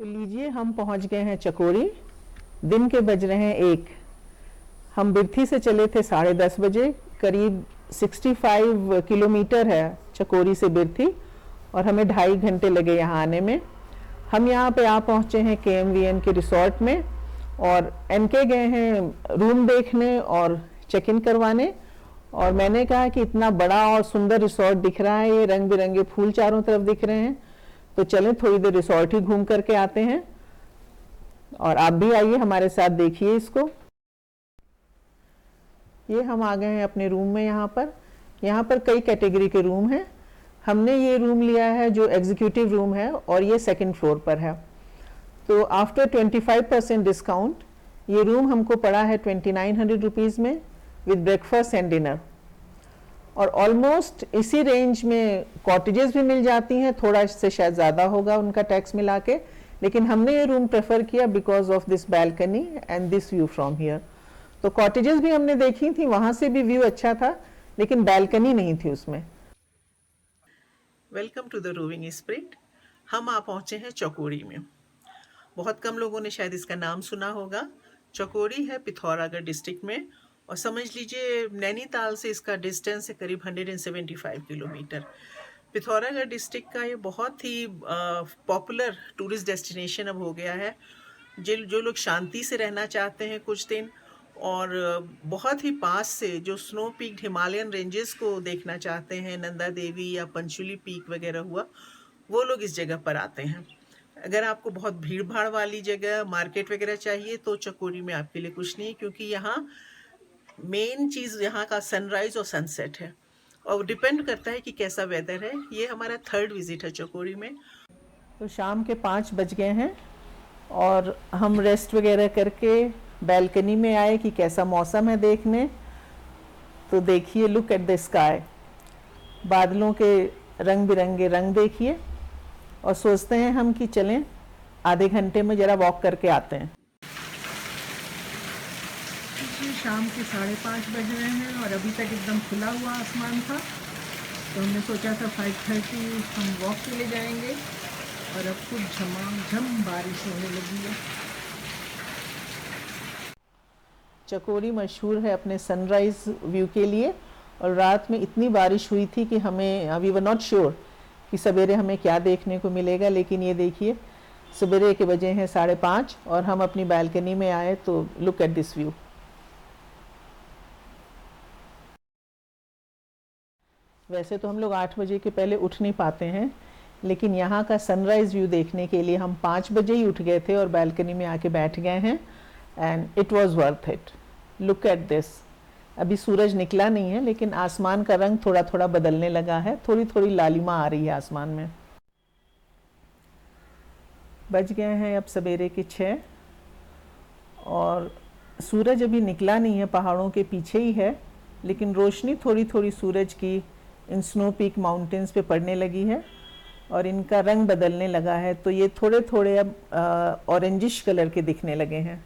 तो लीजिए हम पहुंच गए हैं चकोरी। दिन के बज रहे हैं 1। हम बिरथी से चले थे 10:30 बजे। करीब 65 किलोमीटर है चकोरी से बिरथी और हमें 2.5 घंटे लगे यहाँ आने में। हम यहाँ पे पहुँचे हैं KMVN के रिसोर्ट में और NK गए हैं रूम देखने और चेक इन करवाने। और मैंने कहा कि इतना बड़ा और सुंदर रिसोर्ट दिख रहा है, ये रंग बिरंगे फूल चारों तरफ दिख रहे हैं, तो चलें थोड़ी देर रिसोर्ट ही घूम करके आते हैं। और आप भी आइए हमारे साथ, देखिए इसको। ये हम आ गए हैं अपने रूम में। यहाँ पर कई कैटेगरी के रूम हैं। हमने ये रूम लिया है जो एग्जीक्यूटिव रूम है और ये 2nd फ्लोर पर है। तो आफ्टर 25% डिस्काउंट ये रूम हमको पड़ा है 2900 रुपीज़ में विद ब्रेकफास्ट एंड डिनर। और ऑलमोस्ट इसी रेंज में कॉटेजेस भी मिल जाती हैं, थोड़ा से शायद ज़्यादा होगा उनका टैक्स मिला के, लेकिन हमने ये रूम प्रेफर किया because of this balcony and this view from here. तो कॉटेजेस भी हमने देखी थी, वहाँ से भी व्यू अच्छा था, लेकिन बैल्कनी नहीं थी उसमें। Welcome to the roving spirit. हम पहुँचे हैं चकोरी में। बहुत कम लोगों ने शायद इसका नाम सुना होगा। चकोरी है पिथौरागढ़ डिस्ट्रिक्ट में और समझ लीजिए नैनीताल से इसका डिस्टेंस है करीब 175 किलोमीटर। पिथौरागढ़ डिस्ट्रिक्ट का ये बहुत ही पॉपुलर टूरिस्ट डेस्टिनेशन अब हो गया है। जो लोग शांति से रहना चाहते हैं कुछ दिन और बहुत ही पास से जो स्नो पीक हिमालयन रेंजेस को देखना चाहते हैं, नंदा देवी या पंचुली पीक वगैरह हुआ, वो लोग इस जगह पर आते हैं। अगर आपको बहुत भीड़ भाड़ वाली जगह, मार्केट वगैरह चाहिए तो चकोरी में आपके लिए कुछ नहीं, क्योंकि यहाँ मेन चीज़ यहाँ का सनराइज़ और सनसेट है और डिपेंड करता है कि कैसा वेदर है। ये हमारा 3rd विजिट है चकोरी में। तो शाम के 5 बज गए हैं और हम रेस्ट वगैरह करके बैल्कनी में आए कि कैसा मौसम है देखने। तो देखिए, लुक एट द स्काई, बादलों के रंग बिरंगे रंग देखिए। और सोचते हैं हम कि चलें आधे घंटे में ज़रा वॉक करके आते हैं। शाम के 5:30 बज रहे हैं और अभी तक एकदम खुला हुआ आसमान था, तो हमने सोचा था 5:30 हम वॉक के लिए जाएंगे और अब कुछ झमाझम बारिश होने लगी है। चकोरी मशहूर है अपने सनराइज़ व्यू के लिए और रात में इतनी बारिश हुई थी कि हमें वी वर नॉट श्योर कि सवेरे हमें क्या देखने को मिलेगा। लेकिन ये देखिए, सवेरे के बजे हैं 5:30 और हम अपनी बालकनी में आए, तो लुक एट दिस व्यू। वैसे तो हम लोग 8 बजे के पहले उठ नहीं पाते हैं, लेकिन यहाँ का सनराइज़ व्यू देखने के लिए हम 5 बजे ही उठ गए थे और बालकनी में आके बैठ गए हैं and it was worth it. Look at this. अभी सूरज निकला नहीं है, लेकिन आसमान का रंग थोड़ा थोड़ा बदलने लगा है, थोड़ी थोड़ी लालिमा आ रही है आसमान में। बज गए हैं अब सवेरे के 6 और सूरज अभी निकला नहीं है, पहाड़ों के पीछे ही है, लेकिन रोशनी थोड़ी थोड़ी सूरज की इन स्नो पीक माउंटेन्स पे पड़ने लगी है और इनका रंग बदलने लगा है। तो ये थोड़े थोड़े अब ऑरेंजिश कलर के दिखने लगे हैं।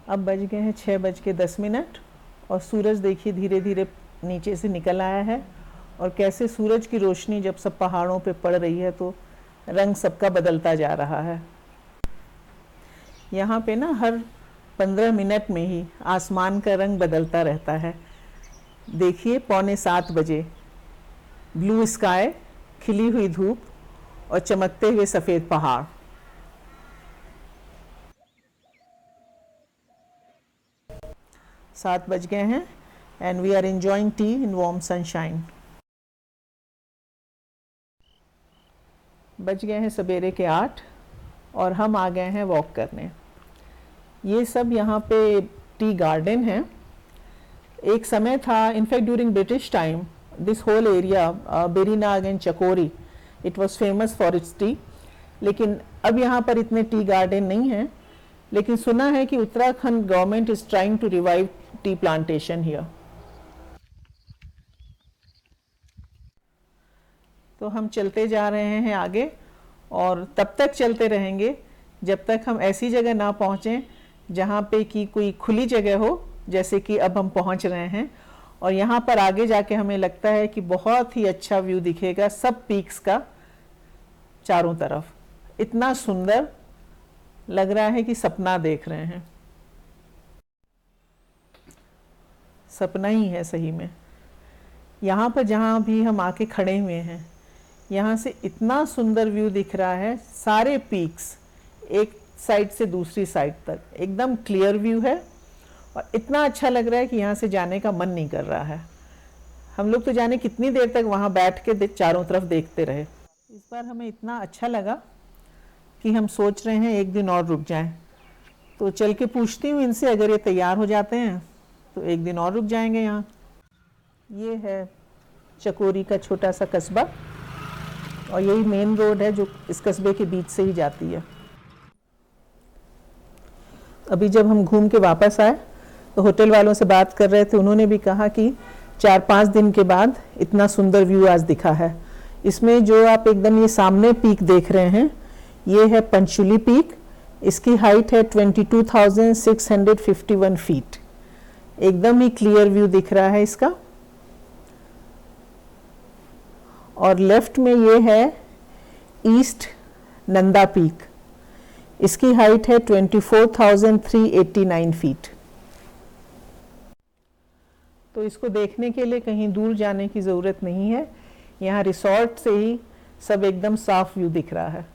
अब बज गए हैं 6:10 और सूरज देखिए धीरे धीरे नीचे से निकल आया है और कैसे सूरज की रोशनी जब सब पहाड़ों पे पड़ रही है तो रंग सबका बदलता जा रहा है। यहाँ पे ना हर 15 मिनट में ही आसमान का रंग बदलता रहता है। देखिए 6:45 बजे ब्लू स्काई, खिली हुई धूप और चमकते हुए सफ़ेद पहाड़। सात बज गए हैं and we are enjoying tea in warm sunshine. बज गए हैं सवेरे के 8 और हम आ गए हैं वॉक करने। ये सब यहाँ पे टी गार्डन है। एक समय था, in fact during British time, this whole area Berinag and Chakori, it was famous for its tea. लेकिन अब यहाँ पर इतने टी गार्डन नहीं हैं, लेकिन सुना है कि Uttarakhand government is trying to revive tea plantation here. तो हम चलते जा रहे हैं आगे और तब तक चलते रहेंगे जब तक हम ऐसी जगह ना पहुँचें जहाँ पे कि कोई खुली जगह हो, जैसे कि अब हम पहुँच रहे हैं। और यहाँ पर आगे जाके हमें लगता है कि बहुत ही अच्छा व्यू दिखेगा सब पीक्स का चारों तरफ। इतना सुंदर लग रहा है कि सपना देख रहे हैं। सपना ही है सही में। यहाँ पर जहाँ भी हम आके खड़े हुए हैं, यहाँ से इतना सुंदर व्यू दिख रहा है, सारे पीक्स एक साइड से दूसरी साइड तक एकदम क्लियर व्यू है। और इतना अच्छा लग रहा है कि यहाँ से जाने का मन नहीं कर रहा है। हम लोग तो जाने कितनी देर तक वहाँ बैठ के चारों तरफ देखते रहे। इस बार हमें इतना अच्छा लगा कि हम सोच रहे हैं एक दिन और रुक जाएं। तो चल के पूछती हूँ इनसे, अगर ये तैयार हो जाते हैं तो एक दिन और रुक जाएंगे यहाँ। ये है चकोरी का छोटा सा कस्बा और यही मेन रोड है जो इस कस्बे के बीच से ही जाती है। अभी जब हम घूम के वापस आए तो होटल वालों से बात कर रहे थे, उन्होंने भी कहा कि 4-5 दिन के बाद इतना सुंदर व्यू आज दिखा है। इसमें जो आप एकदम ये सामने पीक देख रहे हैं, ये है पंचुली पीक। इसकी हाइट है 22,651 फीट। एकदम ही क्लियर व्यू दिख रहा है इसका। और लेफ्ट में ये है ईस्ट नंदा पीक। इसकी हाइट है 24,389 फीट। तो इसको देखने के लिए कहीं दूर जाने की ज़रूरत नहीं है, यहाँ रिसोर्ट से ही सब एकदम साफ व्यू दिख रहा है।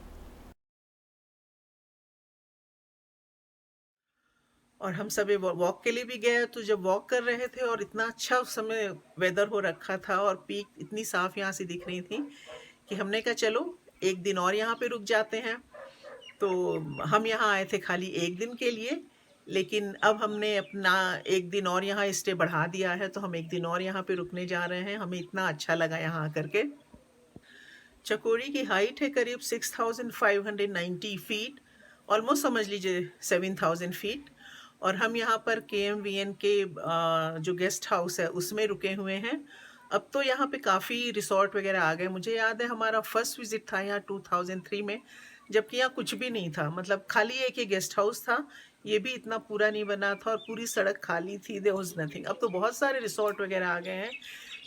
और हम सब वॉक के लिए भी गए, तो जब वॉक कर रहे थे और इतना अच्छा उस समय वेदर हो रखा था और पीक इतनी साफ यहाँ से दिख रही थी कि हमने कहा चलो एक दिन और यहाँ पे रुक जाते हैं। तो हम यहाँ आए थे खाली एक दिन के लिए, लेकिन अब हमने अपना एक दिन और यहाँ स्टे बढ़ा दिया है, तो हम एक दिन और यहाँ पे रुकने जा रहे हैं। हमें इतना अच्छा लगा यहाँ आकर के। चकोरी की हाइट है करीब 6,590 फीट, ऑलमोस्ट समझ लीजिए 7,000 फीट। और हम यहाँ पर KMVN के जो गेस्ट हाउस है उसमें रुके हुए हैं। अब तो यहाँ पे काफ़ी रिसोर्ट वगैरह आ गए। मुझे याद है हमारा फर्स्ट विजिट था यहाँ 2003 में, जबकि यहाँ कुछ भी नहीं था, मतलब खाली एक ही गेस्ट हाउस था, ये भी इतना पूरा नहीं बना था और पूरी सड़क खाली थी, देयर वाज नथिंग। अब तो बहुत सारे रिसोर्ट वगैरह आ गए हैं,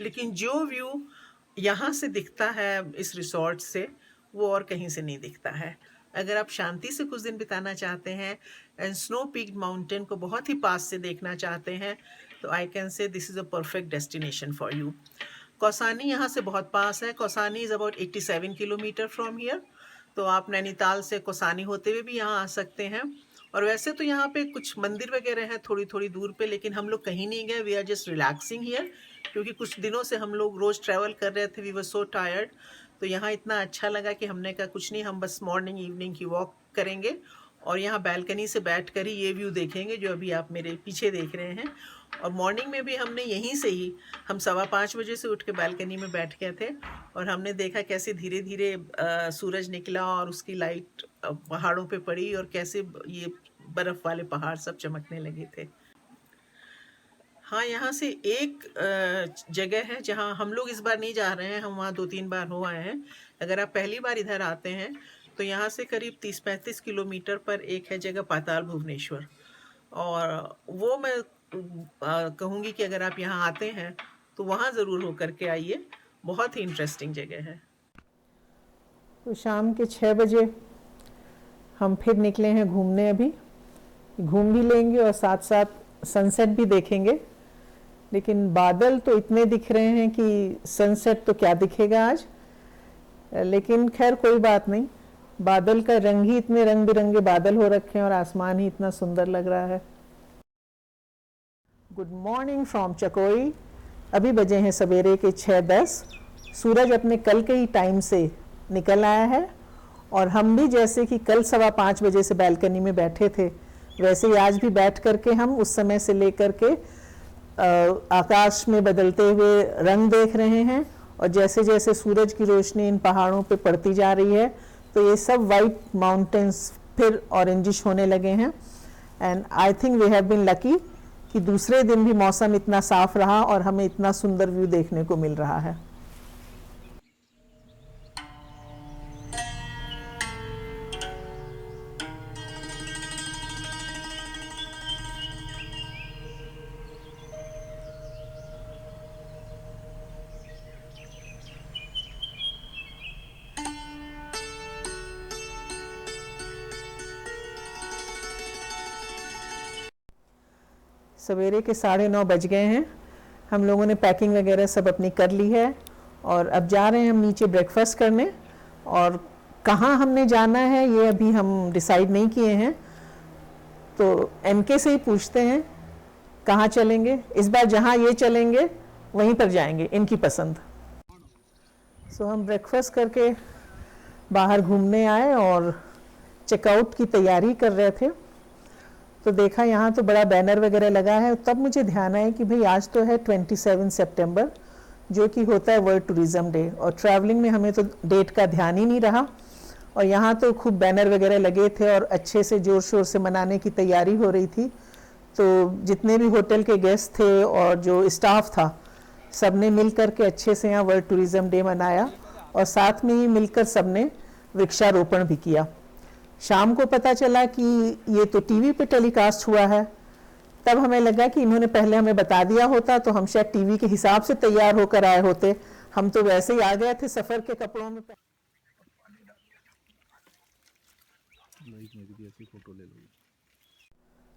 लेकिन जो व्यू यहाँ से दिखता है इस रिसोर्ट से, वो और कहीं से नहीं दिखता है। अगर आप शांति से कुछ दिन बिताना चाहते हैं एंड स्नो पीक माउंटेन को बहुत ही पास से देखना चाहते हैं, तो I can say this is a perfect destination for you. Kausani यहाँ से बहुत पास है। Kausani is about 87 kilometre from here. तो आप नैनीताल से कौसानी होते हुए भी यहाँ आ सकते हैं। और वैसे तो यहाँ पे कुछ मंदिर वगैरह हैं थोड़ी थोड़ी दूर पे, लेकिन हम लोग कहीं नहीं गए। We are just relaxing here, क्योंकि कुछ दिनों से हम लोग रोज़ ट्रैवल कर रहे थे। We were so tired. तो यहाँ इतना अच्छा लगा कि हमने कहा कुछ नहीं, हम बस मॉर्निंग इवनिंग की वॉक करेंगे और यहाँ बैल्कनी से बैठ कर ही ये व्यू देखेंगे जो अभी आप मेरे पीछे देख रहे हैं। और मॉर्निंग में भी हमने यहीं से ही, हम 5:15 बजे से उठ के बैल्कनी में बैठ गए थे और हमने देखा कैसे धीरे धीरे सूरज निकला और उसकी लाइट पहाड़ों पे पड़ी और कैसे ये बर्फ़ वाले पहाड़ सब चमकने लगे थे। हाँ, यहाँ से एक जगह है जहाँ हम लोग इस बार नहीं जा रहे हैं, हम वहाँ 2-3 बार हो आए हैं। अगर आप पहली बार इधर आते हैं तो यहाँ से करीब 30-35 किलोमीटर पर एक है जगह पाताल भुवनेश्वर, और वो मैं कहूँगी कि अगर आप यहाँ आते हैं तो वहाँ ज़रूर हो करके आइए, बहुत ही इंटरेस्टिंग जगह है। तो शाम के 6 बजे हम फिर निकले हैं घूमने। अभी घूम भी लेंगे और साथ साथ सनसेट भी देखेंगे, लेकिन बादल तो इतने दिख रहे हैं कि सनसेट तो क्या दिखेगा आज। लेकिन खैर कोई बात नहीं, बादल का रंग ही इतने रंग बिरंगे बादल हो रखे हैं और आसमान ही इतना सुंदर लग रहा है। गुड मॉर्निंग फ्रॉम चकोरी। अभी बजे हैं सवेरे के 6:10। सूरज अपने कल के ही टाइम से निकल आया है और हम भी जैसे कि कल 5:15 बजे से बालकनी में बैठे थे, वैसे ही आज भी बैठ करके हम उस समय से लेकर के आकाश में बदलते हुए रंग देख रहे हैं। और जैसे जैसे सूरज की रोशनी इन पहाड़ों पे पड़ती जा रही है तो ये सब वाइट माउंटेन्स फिर ऑरेंजिश होने लगे हैं। And I think we have been lucky कि दूसरे दिन भी मौसम इतना साफ रहा और हमें इतना सुंदर व्यू देखने को मिल रहा है। सवेरे के 9:30 बज गए हैं। हम लोगों ने पैकिंग वगैरह सब अपनी कर ली है और अब जा रहे हैं हम नीचे ब्रेकफास्ट करने। और कहाँ हमने जाना है ये अभी हम डिसाइड नहीं किए हैं, तो एनके से ही पूछते हैं कहाँ चलेंगे। इस बार जहाँ ये चलेंगे वहीं पर जाएंगे, इनकी पसंद। सो हम ब्रेकफास्ट करके बाहर घूमने आए और चेकआउट की तैयारी कर रहे थे, तो देखा यहाँ तो बड़ा बैनर वगैरह लगा है। तब मुझे ध्यान आया कि भाई आज तो है 27 सितंबर, जो कि होता है वर्ल्ड टूरिज्म डे, और ट्रैवलिंग में हमें तो डेट का ध्यान ही नहीं रहा। और यहाँ तो खूब बैनर वगैरह लगे थे और अच्छे से ज़ोर शोर से मनाने की तैयारी हो रही थी। तो जितने भी होटल के गेस्ट थे और जो स्टाफ था, सब ने मिल कर के अच्छे से यहाँ वर्ल्ड टूरिज्म डे मनाया और साथ में ही मिलकर सब ने वृक्षारोपण भी किया। शाम को पता चला कि ये तो टीवी पे टेलीकास्ट हुआ है, तब हमें लगा कि इन्होंने पहले हमें बता दिया होता तो हम शायद टीवी के हिसाब से तैयार होकर आए होते। हम तो वैसे ही आ गए थे सफ़र के कपड़ों में।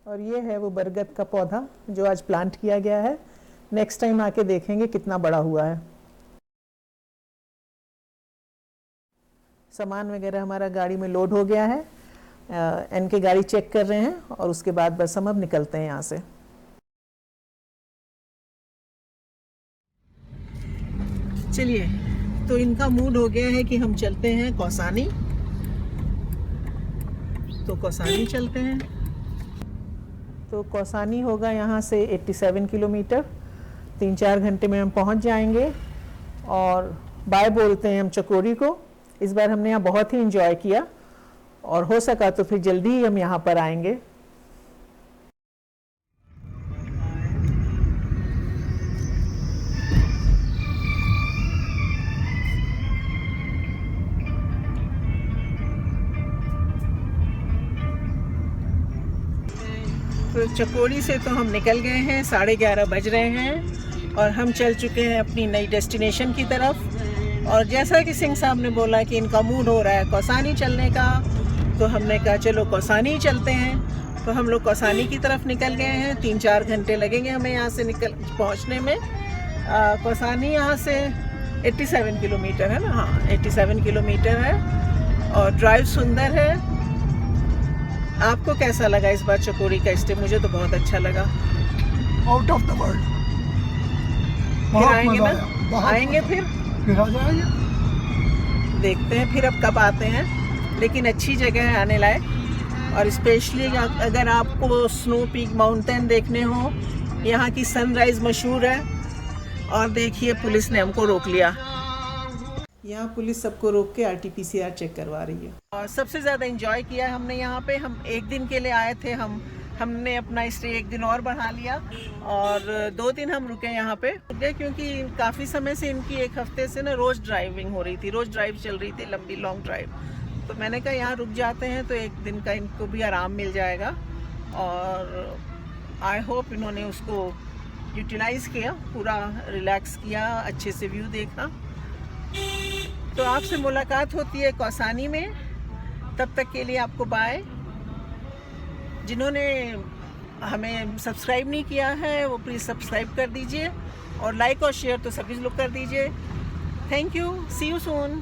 और ये है वो बरगद का पौधा जो आज प्लांट किया गया है। नेक्स्ट टाइम आके देखेंगे कितना बड़ा हुआ है। सामान वगैरह हमारा गाड़ी में लोड हो गया है। इनके गाड़ी चेक कर रहे हैं और उसके बाद बस हम अब निकलते हैं यहाँ से। चलिए, तो इनका मूड हो गया है कि हम चलते हैं कौसानी, तो कौसानी चलते हैं। तो कौसानी होगा यहाँ से 87 किलोमीटर, 3-4 घंटे में हम पहुँच जाएंगे। और बाय बोलते हैं हम चकोरी को। इस बार हमने यहाँ बहुत ही एंजॉय किया और हो सका तो फिर जल्दी ही हम यहाँ पर आएंगे। तो चकोरी से तो हम निकल गए हैं, 11:30 बज रहे हैं और हम चल चुके हैं अपनी नई डेस्टिनेशन की तरफ। और जैसा कि सिंह साहब ने बोला कि इनका मूड हो रहा है कौसानी चलने का, तो हमने कहा चलो कौसानी चलते हैं। तो हम लोग कौसानी की तरफ निकल गए हैं। 3-4 घंटे लगेंगे हमें यहाँ से पहुँचने में। कौसानी यहाँ से 87 किलोमीटर है ना, हाँ 87 किलोमीटर है और ड्राइव सुंदर है। आपको कैसा लगा इस बार चकोरी का स्टे? मुझे तो बहुत अच्छा लगा। आउट ऑफ द वर्ल्ड, फिर आएंगे ना, आएंगे फिर आ जाएंगे। देखते हैं फिर अब कब आते हैं, लेकिन अच्छी जगह है आने लायक। और स्पेशली अगर आपको स्नो पीक माउंटेन देखने हो, यहाँ की सनराइज मशहूर है। और देखिए पुलिस ने हमको रोक लिया। यहाँ पुलिस सबको रोक के RT-PCR चेक करवा रही है। और सबसे ज़्यादा एंजॉय किया है हमने यहाँ पे। हम एक दिन के लिए आए थे, हमने अपना स्टे एक दिन और बढ़ा लिया और 2 दिन हम रुके यहाँ पे, क्योंकि काफ़ी समय से इनकी 1 हफ्ते से ना रोज़ ड्राइविंग हो रही थी, रोज़ ड्राइव चल रही थी, लंबी लॉन्ग ड्राइव। तो मैंने कहा यहाँ रुक जाते हैं तो 1 दिन का इनको भी आराम मिल जाएगा। और आई होप इन्होंने उसको यूटिलाइज़ किया, पूरा रिलैक्स किया, अच्छे से व्यू देखा। तो आपसे मुलाकात होती है कौसानी में। तब तक के लिए आपको बाय। जिन्होंने हमें सब्सक्राइब नहीं किया है वो प्लीज़ सब्सक्राइब कर दीजिए और लाइक और शेयर तो सभी लोग कर दीजिए। Thank you, see you soon.